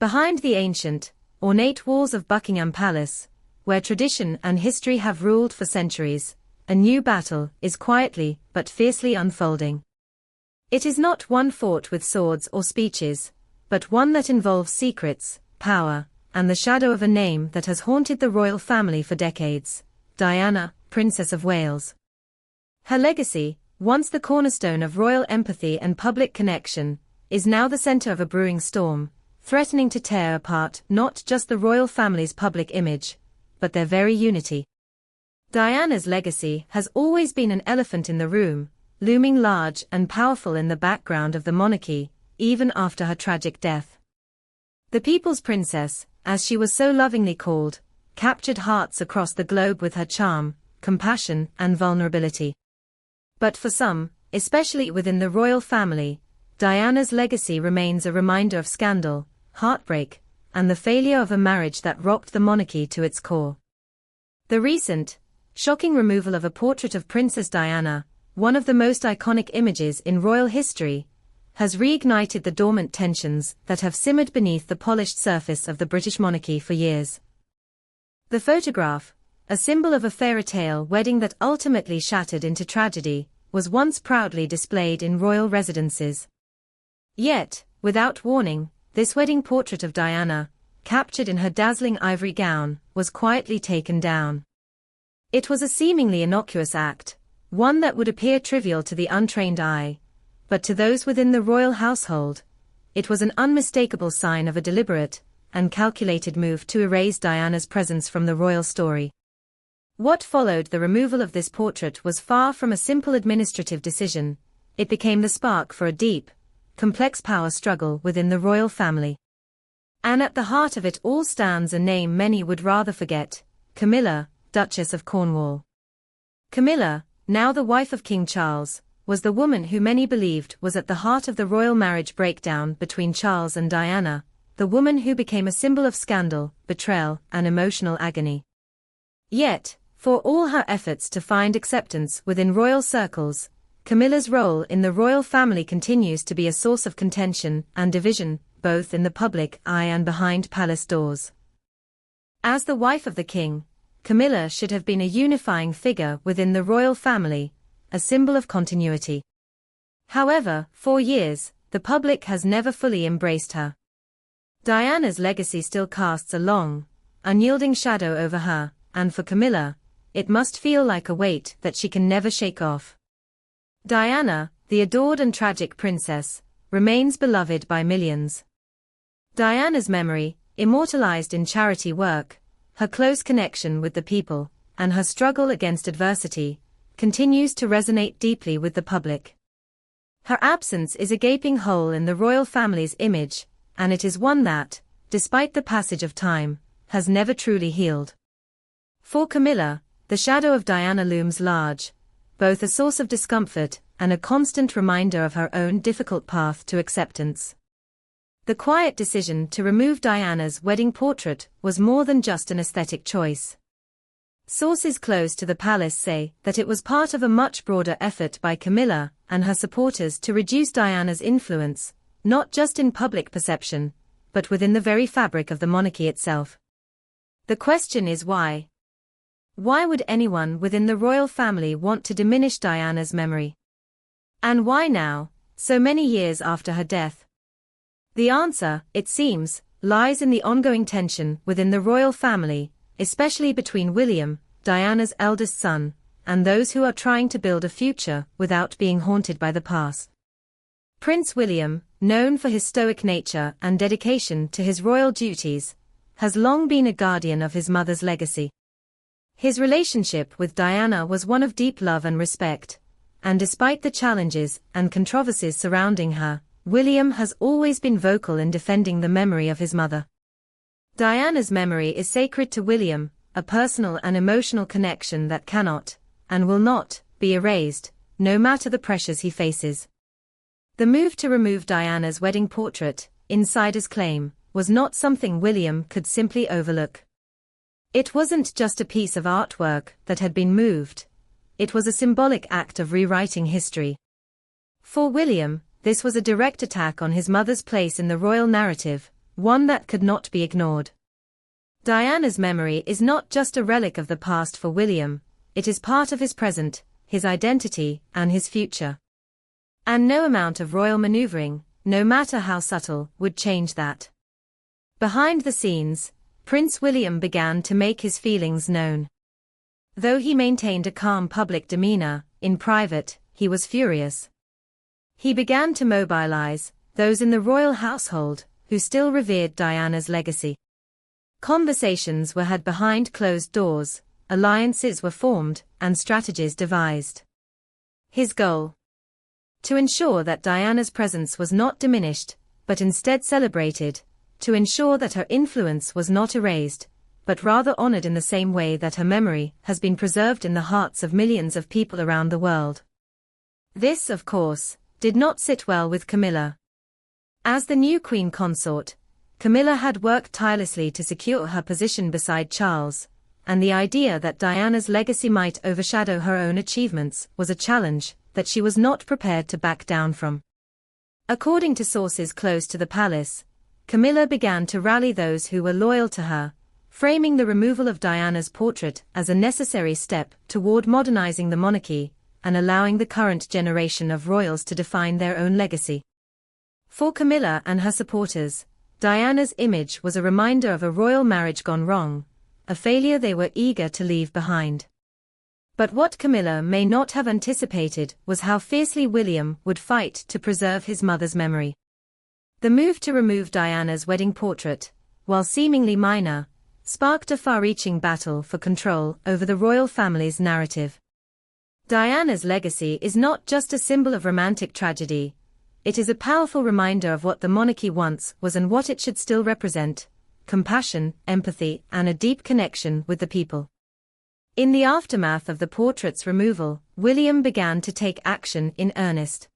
Behind the ancient, ornate walls of Buckingham Palace, where tradition and history have ruled for centuries, a new battle is quietly but fiercely unfolding. It is not one fought with swords or speeches, but one that involves secrets, power, and the shadow of a name that has haunted the royal family for decades: Diana, Princess of Wales. Her legacy, once the cornerstone of royal empathy and public connection, is now the center of a brewing storm, threatening to tear apart not just the royal family's public image, but their very unity. Diana's legacy has always been an elephant in the room, looming large and powerful in the background of the monarchy, even after her tragic death. The People's Princess, as she was so lovingly called, captured hearts across the globe with her charm, compassion, and vulnerability. But for some, especially within the royal family, Diana's legacy remains a reminder of scandal, heartbreak, and the failure of a marriage that rocked the monarchy to its core. The recent, shocking removal of a portrait of Princess Diana, one of the most iconic images in royal history, has reignited the dormant tensions that have simmered beneath the polished surface of the British monarchy for years. The photograph, a symbol of a fairy-tale wedding that ultimately shattered into tragedy, was once proudly displayed in royal residences. Yet, without warning, this wedding portrait of Diana, captured in her dazzling ivory gown, was quietly taken down. It was a seemingly innocuous act, one that would appear trivial to the untrained eye, but to those within the royal household, it was an unmistakable sign of a deliberate and calculated move to erase Diana's presence from the royal story. What followed the removal of this portrait was far from a simple administrative decision. It became the spark for a deep, complex power struggle within the royal family. And at the heart of it all stands a name many would rather forget: Camilla, Duchess of Cornwall. Camilla, now the wife of King Charles, was the woman who many believed was at the heart of the royal marriage breakdown between Charles and Diana, the woman who became a symbol of scandal, betrayal, and emotional agony. Yet, for all her efforts to find acceptance within royal circles, Camilla's role in the royal family continues to be a source of contention and division, both in the public eye and behind palace doors. As the wife of the king, Camilla should have been a unifying figure within the royal family, a symbol of continuity. However, for years, the public has never fully embraced her. Diana's legacy still casts a long, unyielding shadow over her, and for Camilla, it must feel like a weight that she can never shake off. Diana, the adored and tragic princess, remains beloved by millions. Diana's memory, immortalized in charity work, her close connection with the people, and her struggle against adversity, continues to resonate deeply with the public. Her absence is a gaping hole in the royal family's image, and it is one that, despite the passage of time, has never truly healed. For Camilla, the shadow of Diana looms large, both a source of discomfort and a constant reminder of her own difficult path to acceptance. The quiet decision to remove Diana's wedding portrait was more than just an aesthetic choice. Sources close to the palace say that it was part of a much broader effort by Camilla and her supporters to reduce Diana's influence, not just in public perception, but within the very fabric of the monarchy itself. The question is why? Why would anyone within the royal family want to diminish Diana's memory? And why now, so many years after her death? The answer, it seems, lies in the ongoing tension within the royal family, especially between William, Diana's eldest son, and those who are trying to build a future without being haunted by the past. Prince William, known for his stoic nature and dedication to his royal duties, has long been a guardian of his mother's legacy. His relationship with Diana was one of deep love and respect, and despite the challenges and controversies surrounding her, William has always been vocal in defending the memory of his mother. Diana's memory is sacred to William, a personal and emotional connection that cannot, and will not, be erased, no matter the pressures he faces. The move to remove Diana's wedding portrait, insiders claim, was not something William could simply overlook. It wasn't just a piece of artwork that had been moved. It was a symbolic act of rewriting history. For William, this was a direct attack on his mother's place in the royal narrative, one that could not be ignored. Diana's memory is not just a relic of the past for William, it is part of his present, his identity, and his future. And no amount of royal maneuvering, no matter how subtle, would change that. Behind the scenes, Prince William began to make his feelings known. Though he maintained a calm public demeanor, in private, he was furious. He began to mobilize those in the royal household who still revered Diana's legacy. Conversations were had behind closed doors, alliances were formed, and strategies devised. His goal? To ensure that Diana's presence was not diminished, but instead celebrated, to ensure that her influence was not erased, but rather honored in the same way that her memory has been preserved in the hearts of millions of people around the world. This, of course, did not sit well with Camilla. As the new queen consort, Camilla had worked tirelessly to secure her position beside Charles, and the idea that Diana's legacy might overshadow her own achievements was a challenge that she was not prepared to back down from. According to sources close to the palace, Camilla began to rally those who were loyal to her, framing the removal of Diana's portrait as a necessary step toward modernizing the monarchy and allowing the current generation of royals to define their own legacy. For Camilla and her supporters, Diana's image was a reminder of a royal marriage gone wrong, a failure they were eager to leave behind. But what Camilla may not have anticipated was how fiercely William would fight to preserve his mother's memory. The move to remove Diana's wedding portrait, while seemingly minor, sparked a far-reaching battle for control over the royal family's narrative. Diana's legacy is not just a symbol of romantic tragedy, it is a powerful reminder of what the monarchy once was and what it should still represent: compassion, empathy, and a deep connection with the people. In the aftermath of the portrait's removal, William began to take action in earnest.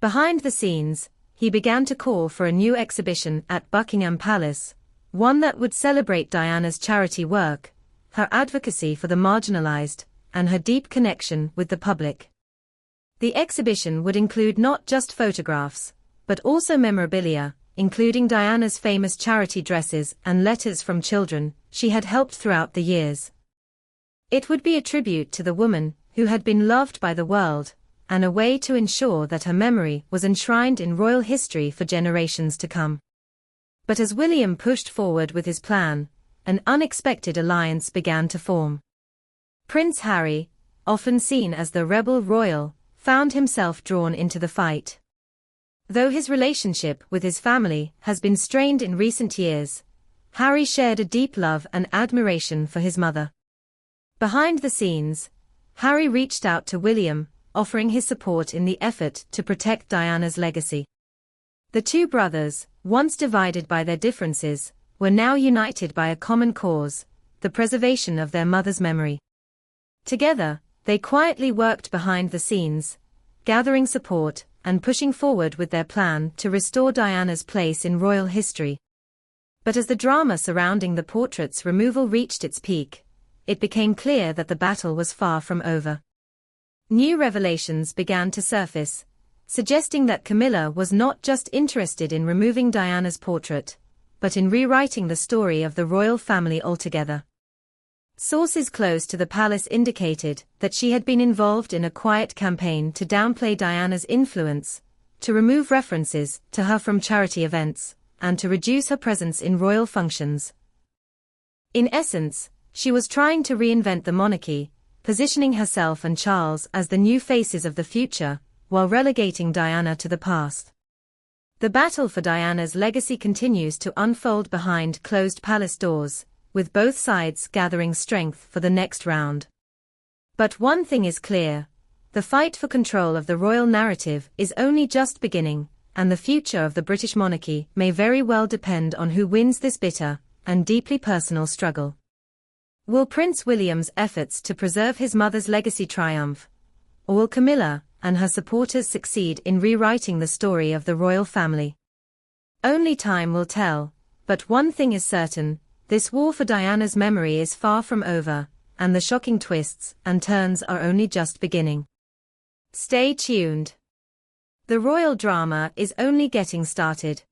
Behind the scenes, he began to call for a new exhibition at Buckingham Palace, one that would celebrate Diana's charity work, her advocacy for the marginalized, and her deep connection with the public. The exhibition would include not just photographs, but also memorabilia, including Diana's famous charity dresses and letters from children she had helped throughout the years. It would be a tribute to the woman who had been loved by the world, and a way to ensure that her memory was enshrined in royal history for generations to come. But as William pushed forward with his plan, an unexpected alliance began to form. Prince Harry, often seen as the rebel royal, found himself drawn into the fight. Though his relationship with his family has been strained in recent years, Harry shared a deep love and admiration for his mother. Behind the scenes, Harry reached out to William, offering his support in the effort to protect Diana's legacy. The two brothers, once divided by their differences, were now united by a common cause: the preservation of their mother's memory. Together, they quietly worked behind the scenes, gathering support and pushing forward with their plan to restore Diana's place in royal history. But as the drama surrounding the portrait's removal reached its peak, it became clear that the battle was far from over. New revelations began to surface, suggesting that Camilla was not just interested in removing Diana's portrait, but in rewriting the story of the royal family altogether. Sources close to the palace indicated that she had been involved in a quiet campaign to downplay Diana's influence, to remove references to her from charity events, and to reduce her presence in royal functions. In essence, she was trying to reinvent the monarchy, positioning herself and Charles as the new faces of the future, while relegating Diana to the past. The battle for Diana's legacy continues to unfold behind closed palace doors, with both sides gathering strength for the next round. But one thing is clear: the fight for control of the royal narrative is only just beginning, and the future of the British monarchy may very well depend on who wins this bitter and deeply personal struggle. Will Prince William's efforts to preserve his mother's legacy triumph? Or will Camilla and her supporters succeed in rewriting the story of the royal family? Only time will tell, but one thing is certain: this war for Diana's memory is far from over, and the shocking twists and turns are only just beginning. Stay tuned. The royal drama is only getting started.